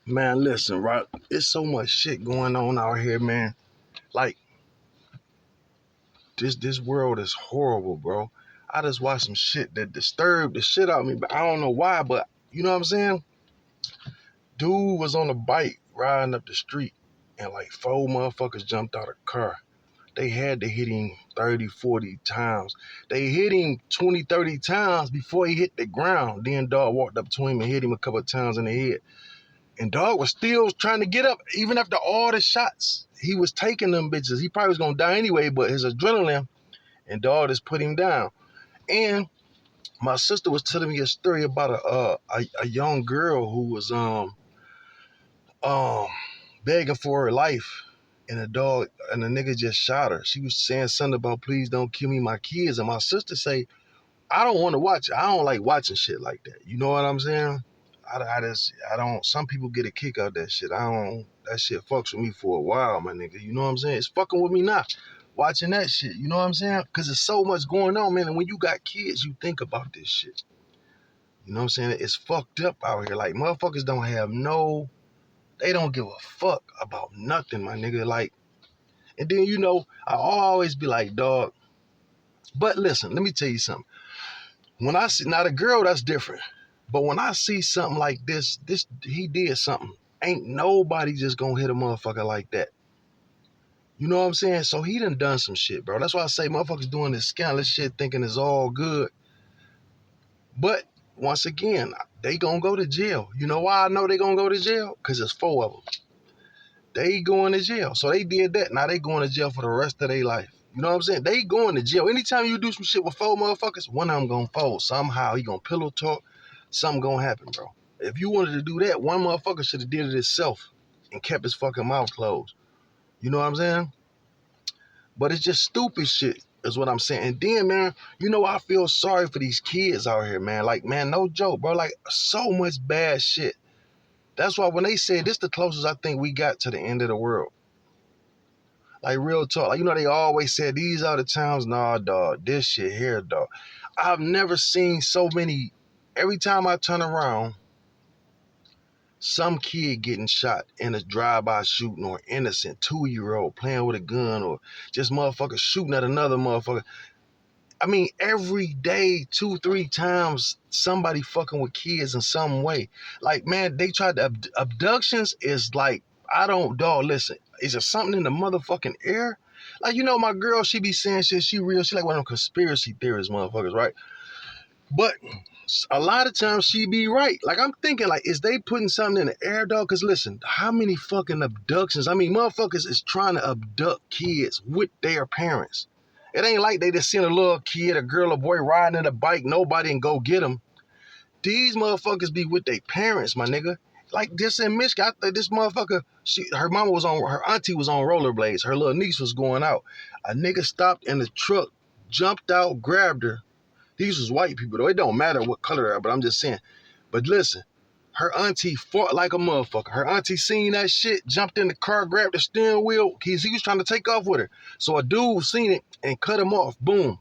Man, listen, right? It's so much shit going on out here, man. Like this world is horrible, bro. I just watched some shit that disturbed the shit out of me, but I don't know why. But you know what I'm saying? Dude was on a bike riding up the street, and like four motherfuckers jumped out of the car. They had to hit him 30, 40 times. They hit him 20, 30 times before he hit the ground. Then dog walked up to him and hit him a couple of times in the head. And dog was still trying to get up, even after all the shots. He was taking them bitches. He probably was gonna die anyway, but his adrenaline and dog just put him down. And my sister was telling me a story about a young girl who was um begging for her life, and a nigga just shot her. She was saying something about please don't kill me, my kids, and my sister say I don't want to watch it. I don't like watching shit like that. You know what I'm saying? I don't. Some people get a kick out of that shit. I don't. That shit fucks with me for a while, my nigga. You know what I'm saying? It's fucking with me now. Watching that shit. You know what I'm saying? Because there's so much going on, man. And when you got kids, you think about this shit. You know what I'm saying? It's fucked up out here. Like motherfuckers don't have no. They don't give a fuck about nothing, my nigga. Like, and then I always be like, dog. But listen, let me tell you something. When I see now the girl, that's different. But when I see something like this he did something. Ain't nobody just gonna hit a motherfucker like that. You know what I'm saying? So he done some shit, bro. That's why I say motherfuckers doing this scandalous shit thinking it's all good. But once again, they gonna go to jail. You know why I know they gonna go to jail? Because there's four of them. They going to jail. So they did that. Now they going to jail for the rest of their life. You know what I'm saying? They going to jail. Anytime you do some shit with four motherfuckers, one of them gonna fold. Somehow he gonna pillow talk. Something gonna happen, bro. If you wanted to do that, one motherfucker should have did it himself and kept his fucking mouth closed. You know what I'm saying? But it's just stupid shit is what I'm saying. And then, man, I feel sorry for these kids out here, man. Like, man, no joke, bro. Like, so much bad shit. That's why when they said this the closest I think we got to the end of the world. Like real talk. Like, they always said these are the times. Nah, dog. This shit here, dog. I've never seen so many. Every time I turn around, some kid getting shot in a drive-by shooting, or innocent 2-year-old playing with a gun, or just motherfucker shooting at another motherfucker. I mean, every day, 2, 3 times, somebody fucking with kids in some way. Like, man, they tried to abductions is like, I don't, dog, listen, is there something in the motherfucking air? Like, my girl, she be saying shit, she real, she like one of them conspiracy theorists motherfuckers, right? But a lot of times she be right. Like, I'm thinking, like, is they putting something in the air, dog? Because listen, how many fucking abductions? I mean, motherfuckers is trying to abduct kids with their parents. It ain't like they just seen a little kid, a girl, a boy riding in a bike, nobody and go get them. These motherfuckers be with their parents, my nigga. Like this in Michigan, I think this motherfucker, her auntie was on rollerblades. Her little niece was going out. A nigga stopped in the truck, jumped out, grabbed her. These was white people, though. It don't matter what color they are, but I'm just saying. But listen, her auntie fought like a motherfucker. Her auntie seen that shit, jumped in the car, grabbed the steering wheel. He was trying to take off with her. So a dude seen it and cut him off. Boom.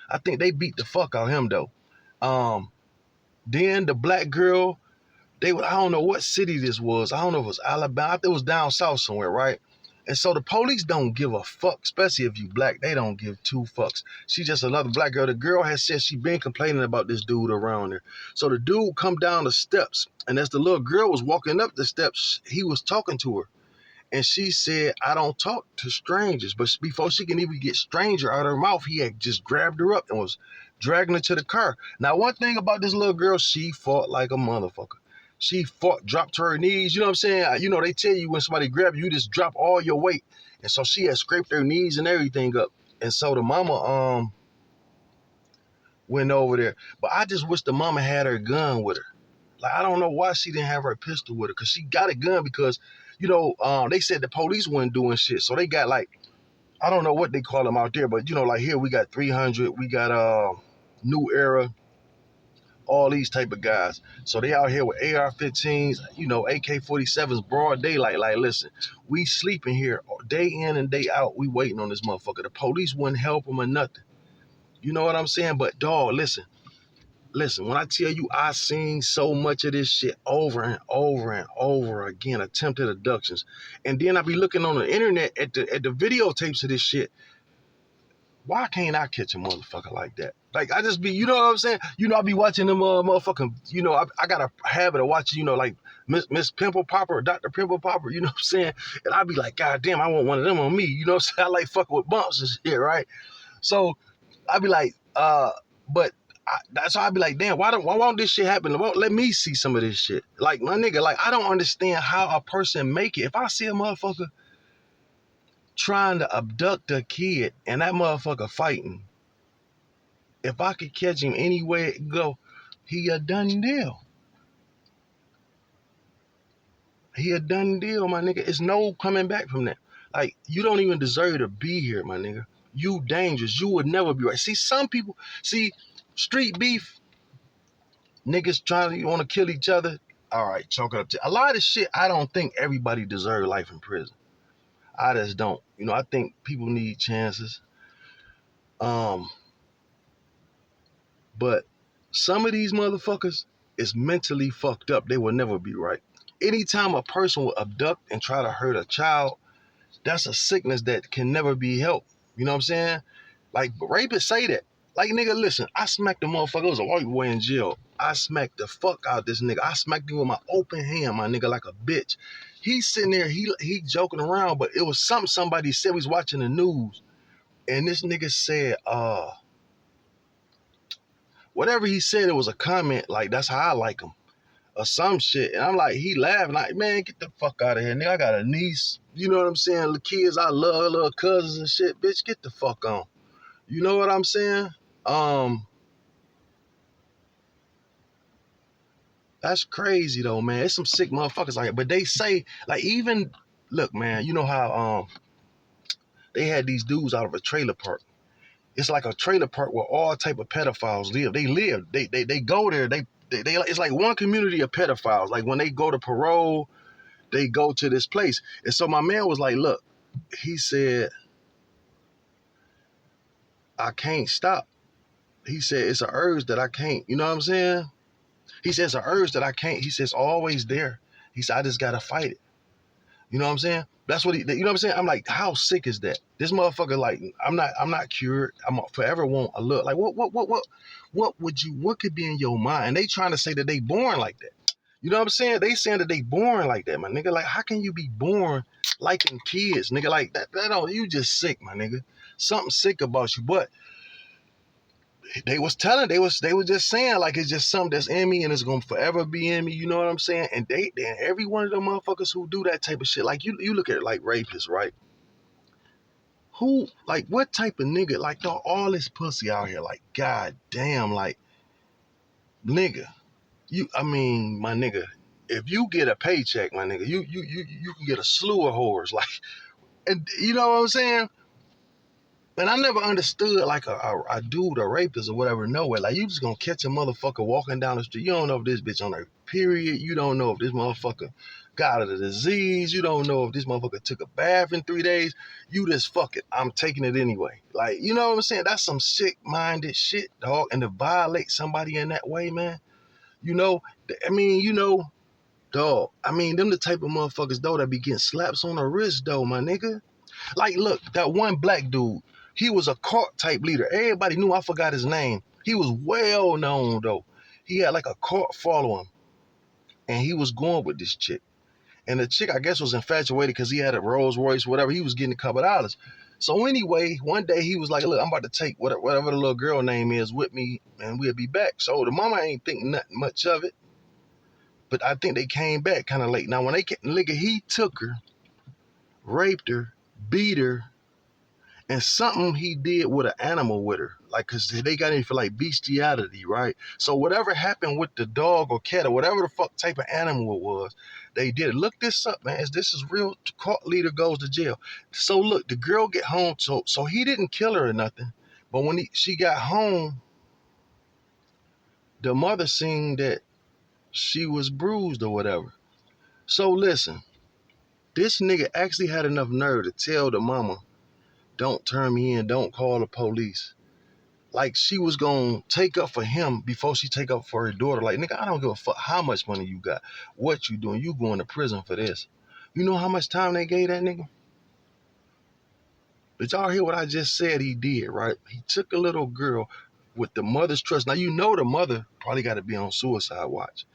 I think they beat the fuck out of him, though. Then the black girl, I don't know what city this was. I don't know if it was Alabama. I think it was down south somewhere, right? And so the police don't give a fuck, especially if you black. They don't give two fucks. She just another black girl. The girl has said she been complaining about this dude around her. So the dude come down the steps, and as the little girl was walking up the steps, he was talking to her. And she said, I don't talk to strangers. But before she can even get stranger out of her mouth, he had just grabbed her up and was dragging her to the car. Now, one thing about this little girl, she fought like a motherfucker. She fought, dropped to her knees. You know what I'm saying? They tell you when somebody grabs you, you just drop all your weight. And so she had scraped her knees and everything up. And so the mama went over there. But I just wish the mama had her gun with her. Like, I don't know why she didn't have her pistol with her, because she got a gun because, they said the police weren't doing shit. So they got, like, I don't know what they call them out there, but, like, here we got 300, we got New Era, all these type of guys. So they out here with AR-15s, AK-47s, broad daylight. Like, listen, we sleeping here day in and day out. We waiting on this motherfucker. The police wouldn't help them or nothing. You know what I'm saying? But, dog, listen. listen, when I tell you I seen so much of this shit over and over and over again, attempted abductions, and then I be looking on the internet at the videotapes of this shit. Why can't I catch a motherfucker like that? Like, I just be, you know what I'm saying? You know, I be watching them motherfucking, you know, I got a habit of watching, you know, like Miss Pimple Popper or Dr. Pimple Popper, you know what I'm saying? And I be like, God damn, I want one of them on me. You know what I'm saying? I like fucking with bumps and shit, right? So I be like, but that's why I be like, damn, why won't this shit happen? Let me see some of this shit. Like, my nigga, like, I don't understand how a person make it. If I see a motherfucker trying to abduct a kid and that motherfucker fighting, if I could catch him anywhere it go, he a done deal. He a done deal, my nigga. It's no coming back from that. Like, you don't even deserve to be here, my nigga. You dangerous. You would never be right. See, some people, street beef, niggas trying to want to kill each other. All right, chalk it up to a lot of shit. I don't think everybody deserves life in prison. I just don't. You know, I think people need chances. Um, but some of these motherfuckers is mentally fucked up. They will never be right. Anytime a person will abduct and try to hurt a child, that's a sickness that can never be helped. You know what I'm saying? Like, rapists say that. Like, nigga, listen, I smacked the motherfucker. It was a white boy in jail. I smacked the fuck out this nigga. I smacked him with my open hand, my nigga, like a bitch. He's sitting there, he joking around, but it was something somebody said. We was watching the news, and this nigga said, whatever he said, it was a comment, like, that's how I like him, or some shit. And I'm like, he laughing, like, man, get the fuck out of here, nigga. I got a niece, you know what I'm saying? The kids I love, little cousins and shit, bitch, get the fuck on. You know what I'm saying? That's crazy though, man. It's some sick motherfuckers out here. But they say, like, even look, man, you know how they had these dudes out of a trailer park. It's like a trailer park where all type of pedophiles live. They live. They go there. They it's like one community of pedophiles. Like, when they go to parole, they go to this place. And so my man was like, look, he said, I can't stop. He said, it's an urge that I can't, you know what I'm saying? He says, an urge that I can't. He says, always there. He said, I just gotta fight it. You know what I'm saying? That's what you know what I'm saying? I'm like, how sick is that? This motherfucker, like, I'm not cured. I'm forever want a look. Like, what could be in your mind? And they trying to say that they born like that. You know what I'm saying? They saying that they born like that, my nigga. Like, how can you be born liking kids, nigga? Like, that don't, you just sick, my nigga. Something sick about you. But they was just saying, like, it's just something that's in me and it's gonna forever be in me. You know what I'm saying? And every one of them motherfuckers who do that type of shit, like, you look at it like rapists, right? Who, like, what type of nigga, like, dog, all this pussy out here, like, god damn, like, nigga, I mean, my nigga, if you get a paycheck, my nigga, you can get a slew of whores, like, and you know what I'm saying? And I never understood, like, a dude, a rapist or whatever, nowhere. Like, you just gonna catch a motherfucker walking down the street. You don't know if this bitch on her period. You don't know if this motherfucker got a disease. You don't know if this motherfucker took a bath in 3 days. You just, fuck it, I'm taking it anyway. Like, you know what I'm saying? That's some sick-minded shit, dog. And to violate somebody in that way, man, you know, I mean, you know, dog, I mean, them the type of motherfuckers, though, that be getting slaps on the wrist, though, my nigga. Like, look, that one black dude, he was a cult type leader. Everybody knew. I forgot his name. He was well known, though. He had like a cult following, and he was going with this chick. And the chick, I guess, was infatuated because he had a Rolls Royce, whatever. He was getting a couple dollars. So anyway, one day he was like, look, I'm about to take whatever the little girl name is with me, and we'll be back. So the mama ain't think nothing much of it, but I think they came back kind of late. Now, when they came, nigga, he took her, raped her, beat her, and something he did with an animal with her, like, because they got in for like bestiality, right? So whatever happened with the dog or cat or whatever the fuck type of animal it was, they did it. Look this up, man. This is real. Cult leader goes to jail. So look, the girl get home, so he didn't kill her or nothing, but when she got home, the mother seen that she was bruised or whatever. So listen, this nigga actually had enough nerve to tell the mama, don't turn me in, don't call the police. like she was gonna take up for him before she take up for her daughter. Like, nigga, I don't give a fuck how much money you got, what you doing. You going to prison for this. You know how much time they gave that nigga? Did y'all hear what I just said he did, right? He took a little girl with the mother's trust. Now, you know the mother probably got to be on suicide watch.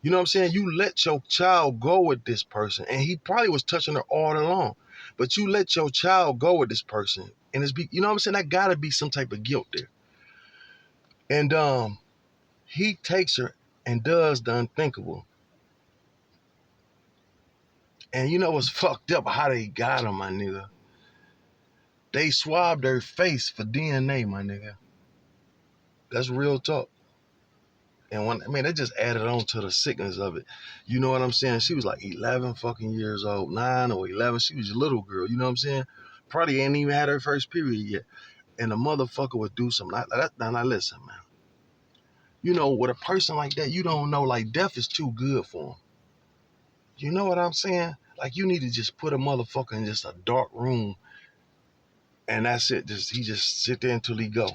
You know what I'm saying? You let your child go with this person, and he probably was touching her all along. But you let your child go with this person, and you know what I'm saying? That got to be some type of guilt there. And he takes her and does the unthinkable. And you know what's fucked up? How they got him, my nigga. They swabbed her face for DNA, my nigga. That's real talk. And they just added on to the sickness of it. You know what I'm saying? She was like 11 fucking years old, 9 or 11. She was a little girl, you know what I'm saying? Probably ain't even had her first period yet. And the motherfucker would do something. Now listen, man. You know, with a person like that, you don't know, like, death is too good for him. You know what I'm saying? Like, you need to just put a motherfucker in just a dark room, and that's it. He just sit there until he go.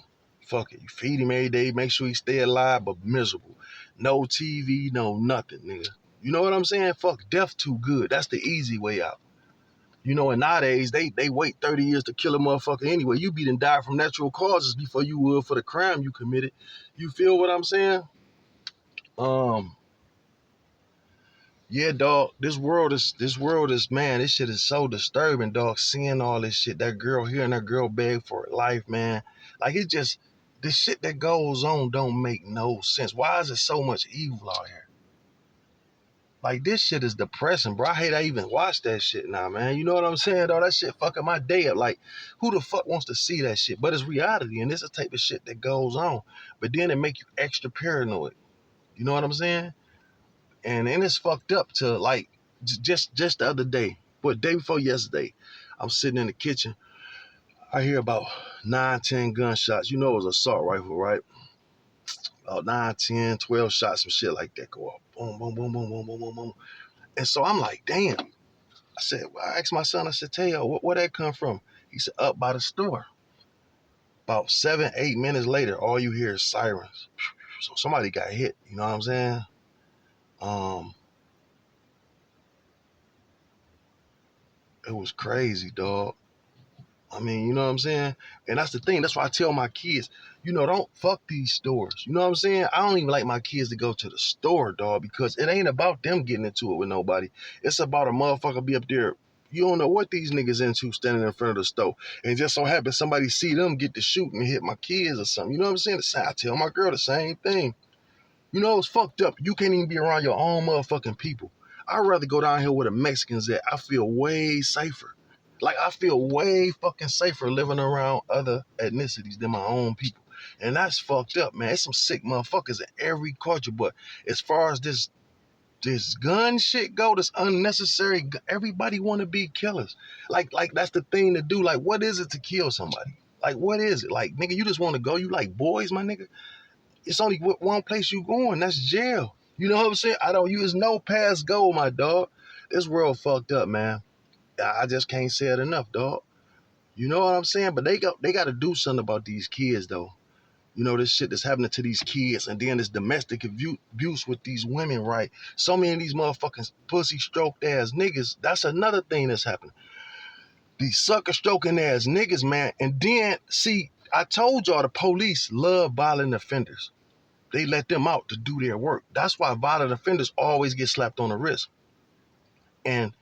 Fuck it. You feed him every day, make sure he stay alive, but miserable. No TV, no nothing, nigga. You know what I'm saying? Fuck, death too good. That's the easy way out. You know, and nowadays, they wait 30 years to kill a motherfucker anyway. You be done die from natural causes before you would for the crime you committed. You feel what I'm saying? Um, Yeah, dog. This world is, man, this shit is so disturbing, dog. Seeing all this shit, that girl hearing that girl beg for her life, man. Like, it just, this shit that goes on don't make no sense. Why is there so much evil out here? Like, this shit is depressing, bro. I hate I even watch that shit now, man. You know what I'm saying, dog? That shit fucking my day up. Like, who the fuck wants to see that shit? But it's reality, and this is the type of shit that goes on. But then it make you extra paranoid. You know what I'm saying? And it's fucked up to, like, just the other day, but day before yesterday, I'm sitting in the kitchen. I hear about 9, 10 gunshots. You know, it was an assault rifle, right? About 9, 10, 12 shots, some shit like that go off. Boom, boom, boom, boom, boom, boom, boom, boom. And so I'm like, damn. I asked my son, I said, Teo, where that come from? He said, up by the store. About 7, 8 minutes later, all you hear is sirens. So somebody got hit. You know what I'm saying? It was crazy, dog. I mean, you know what I'm saying? And that's the thing. That's why I tell my kids, don't fuck these stores. You know what I'm saying? I don't even like my kids to go to the store, dog, because it ain't about them getting into it with nobody. It's about a motherfucker be up there. You don't know what these niggas into standing in front of the store. And just so happens somebody see them get to shooting and hit my kids or something. You know what I'm saying? I tell my girl the same thing. You know, it's fucked up. You can't even be around your own motherfucking people. I'd rather go down here where the Mexicans at. I feel way safer. Like, I feel way fucking safer living around other ethnicities than my own people. And that's fucked up, man. It's some sick motherfuckers in every culture. But as far as this gun shit go, this unnecessary, everybody want to be killers. Like that's the thing to do. Like, what is it to kill somebody? Like, what is it? Like, nigga, you just want to go. You like boys, my nigga? It's only one place you going. That's jail. You know what I'm saying? I don't use no pass go, my dog. This world fucked up, man. I just can't say it enough, dog. You know what I'm saying? But they got to do something about these kids, though. You know, this shit that's happening to these kids, and then this domestic abuse with these women, right? So many of these motherfucking pussy stroked ass niggas. That's another thing that's happening. These sucker stroking ass niggas, man. And then, see, I told y'all the police love violent offenders. They let them out to do their work. That's why violent offenders always get slapped on the wrist. And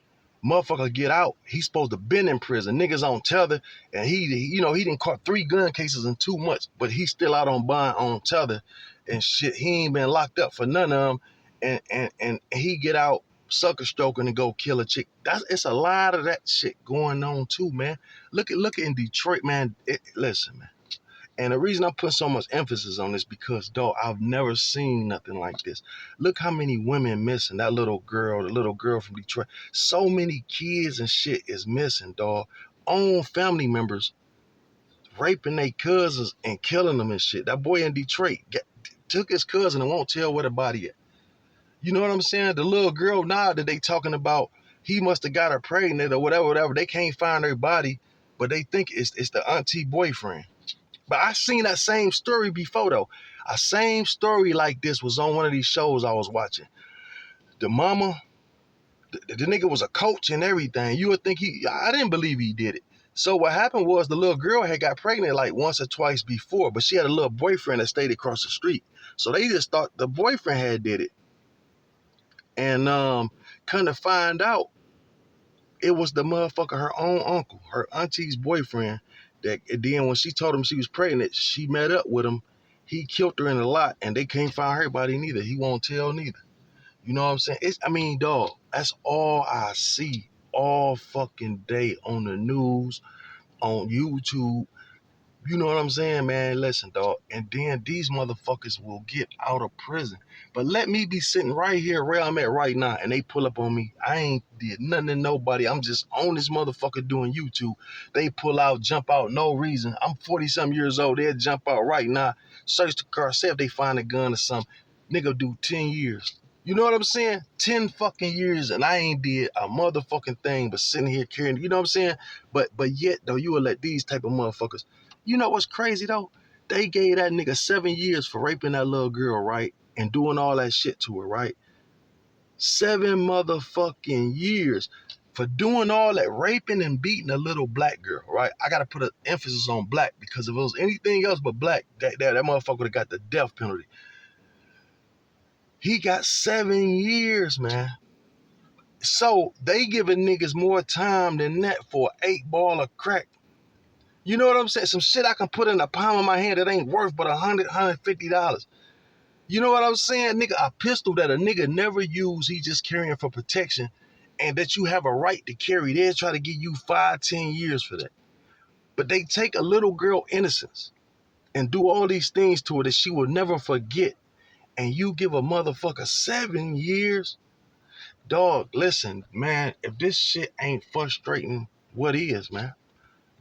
motherfucker get out, he's supposed to been in prison. Niggas on tether, and he didn't caught 3 gun cases in 2 months, but he's still out on bond on tether and shit. He ain't been locked up for none of them, and he get out sucker stroking and go kill a chick. It's a lot of that shit going on too, man. Look at in Detroit, man. Listen, man. And the reason I'm putting so much emphasis on this because, dog, I've never seen nothing like this. Look how many women missing. That little girl, the little girl from Detroit. So many kids and shit is missing, dog. Own family members raping their cousins and killing them and shit. That boy in Detroit took his cousin and won't tell where the body is. You know what I'm saying? The little girl now that they talking about, he must have got her pregnant or whatever. They can't find her body, but they think it's the auntie boyfriend. But I seen that same story before though. A same story like this was on one of these shows I was watching. The mama, the nigga was a coach and everything. You would think I didn't believe he did it. So what happened was the little girl had got pregnant like once or twice before, but she had a little boyfriend that stayed across the street. So they just thought the boyfriend had did it. And come to find out, it was the motherfucker, her own uncle, her auntie's boyfriend. That then when she told him she was pregnant, she met up with him. He killed her in a lot, and they can't find her body neither. He won't tell neither. You know what I'm saying? Dog, that's all I see all fucking day on the news, on YouTube. You know what I'm saying, man? Listen, dog. And then these motherfuckers will get out of prison. But let me be sitting right here where I'm at right now, and they pull up on me. I ain't did nothing to nobody. I'm just on this motherfucker doing YouTube. They pull out, jump out, no reason. I'm 40-something years old. They'll jump out right now, search the car, say if they find a gun or something. Nigga do 10 years. You know what I'm saying? 10 fucking years, and I ain't did a motherfucking thing but sitting here carrying, you know what I'm saying? But yet, though, you will let these type of motherfuckers. You know what's crazy though? They gave that nigga 7 years for raping that little girl, right? And doing all that shit to her, right? 7 motherfucking years for doing all that raping and beating a little black girl, right? I gotta put an emphasis on black because if it was anything else but black, that motherfucker would have got the death penalty. He got 7 years, man. So they giving niggas more time than that for 8 ball of crack. You know what I'm saying? Some shit I can put in the palm of my hand that ain't worth but $150. You know what I'm saying? Nigga, a pistol that a nigga never used, he just carrying for protection, and that you have a right to carry. They'll try to give you 5-10 years for that. But they take a little girl innocence and do all these things to her that she will never forget. And you give a motherfucker 7 years? Dog, listen, man, if this shit ain't frustrating, what is, man?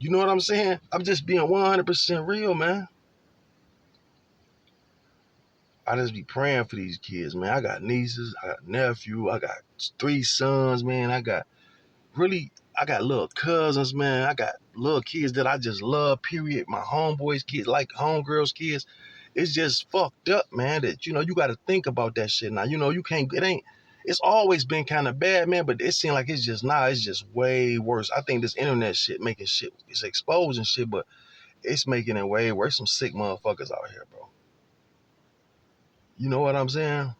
You know what I'm saying? I'm just being 100% real, man. I just be praying for these kids, man. I got nieces, I got nephew, I got 3 sons, man. I got little cousins, man. I got little kids that I just love, period. My homeboys' kids, like homegirls' kids. It's just fucked up, man, that, you got to think about that shit now. You can't, it's always been kind of bad, man, but it seems like it's just way worse. I think this internet shit making shit, it's exposing shit, but it's making it way worse. Some sick motherfuckers out here, bro. You know what I'm saying?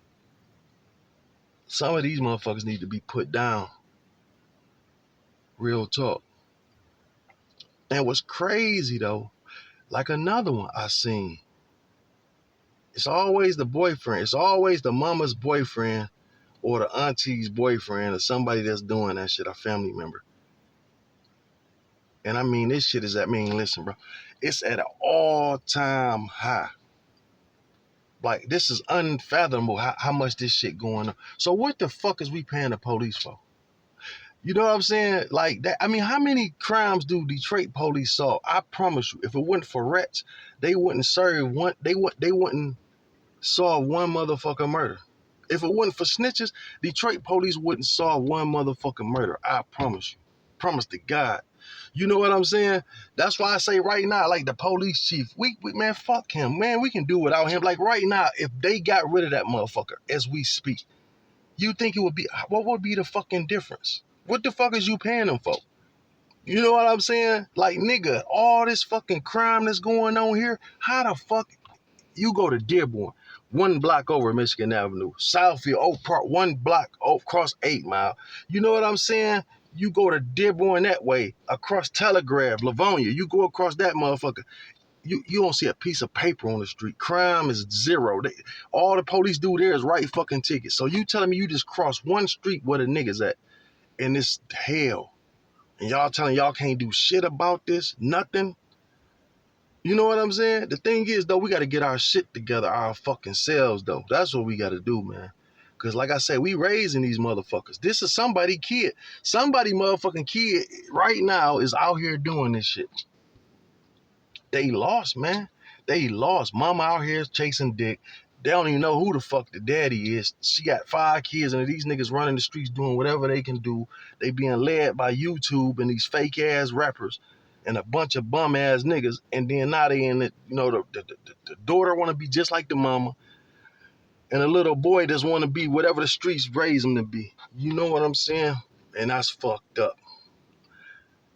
Some of these motherfuckers need to be put down. Real talk. And what's crazy though, like another one I seen, it's always the boyfriend. It's always the mama's boyfriend or the auntie's boyfriend or somebody that's doing that shit, a family member. And I mean, this shit is, listen, bro, it's at an all-time high. Like, this is unfathomable how much this shit going on. So what the fuck is we paying the police for? You know what I'm saying? Like that. I mean, how many crimes do Detroit police solve? I promise you, if it wasn't for rats, they wouldn't serve one. They wouldn't solve one motherfucking murder. If it wasn't for snitches, Detroit police wouldn't solve one motherfucking murder. I promise you. Promise to God. You know what I'm saying? That's why I say right now, like the police chief, we man, fuck him, man. We can do without him. Like right now, if they got rid of that motherfucker as we speak, you think it would be, what would be the fucking difference? What the fuck is you paying them for? You know what I'm saying? Like, nigga, all this fucking crime that's going on here, how the fuck you go to Dearborn, 1 block over Michigan Avenue, Southfield, Oak Park, 1 block across 8 Mile. You know what I'm saying? You go to Dearborn that way, across Telegraph, Livonia. You go across that motherfucker. You don't see a piece of paper on the street. Crime is zero. All the police do there is write fucking tickets. So you telling me you just cross one street where the niggas at, and it's hell. And y'all telling y'all can't do shit about this? Nothing? You know what I'm saying? The thing is, though, we got to get our shit together, our fucking selves, though. That's what we got to do, man. Because like I said, we raising these motherfuckers. This is somebody kid. Somebody motherfucking kid right now is out here doing this shit. They lost, man. They lost. Mama out here chasing dick. They don't even know who the fuck the daddy is. She got 5 kids, and these niggas running the streets doing whatever they can do. They being led by YouTube and these fake ass rappers. and a bunch of bum ass niggas, and then now they in it, you know, the daughter want to be just like the mama, and the little boy just want to be whatever the streets raise him to be. You know what I'm saying? And that's fucked up.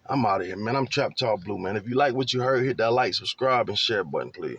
I'm out of here, man. I'm Trap Talk Blue, man. If you like what you heard, hit that like, subscribe, and share button, please.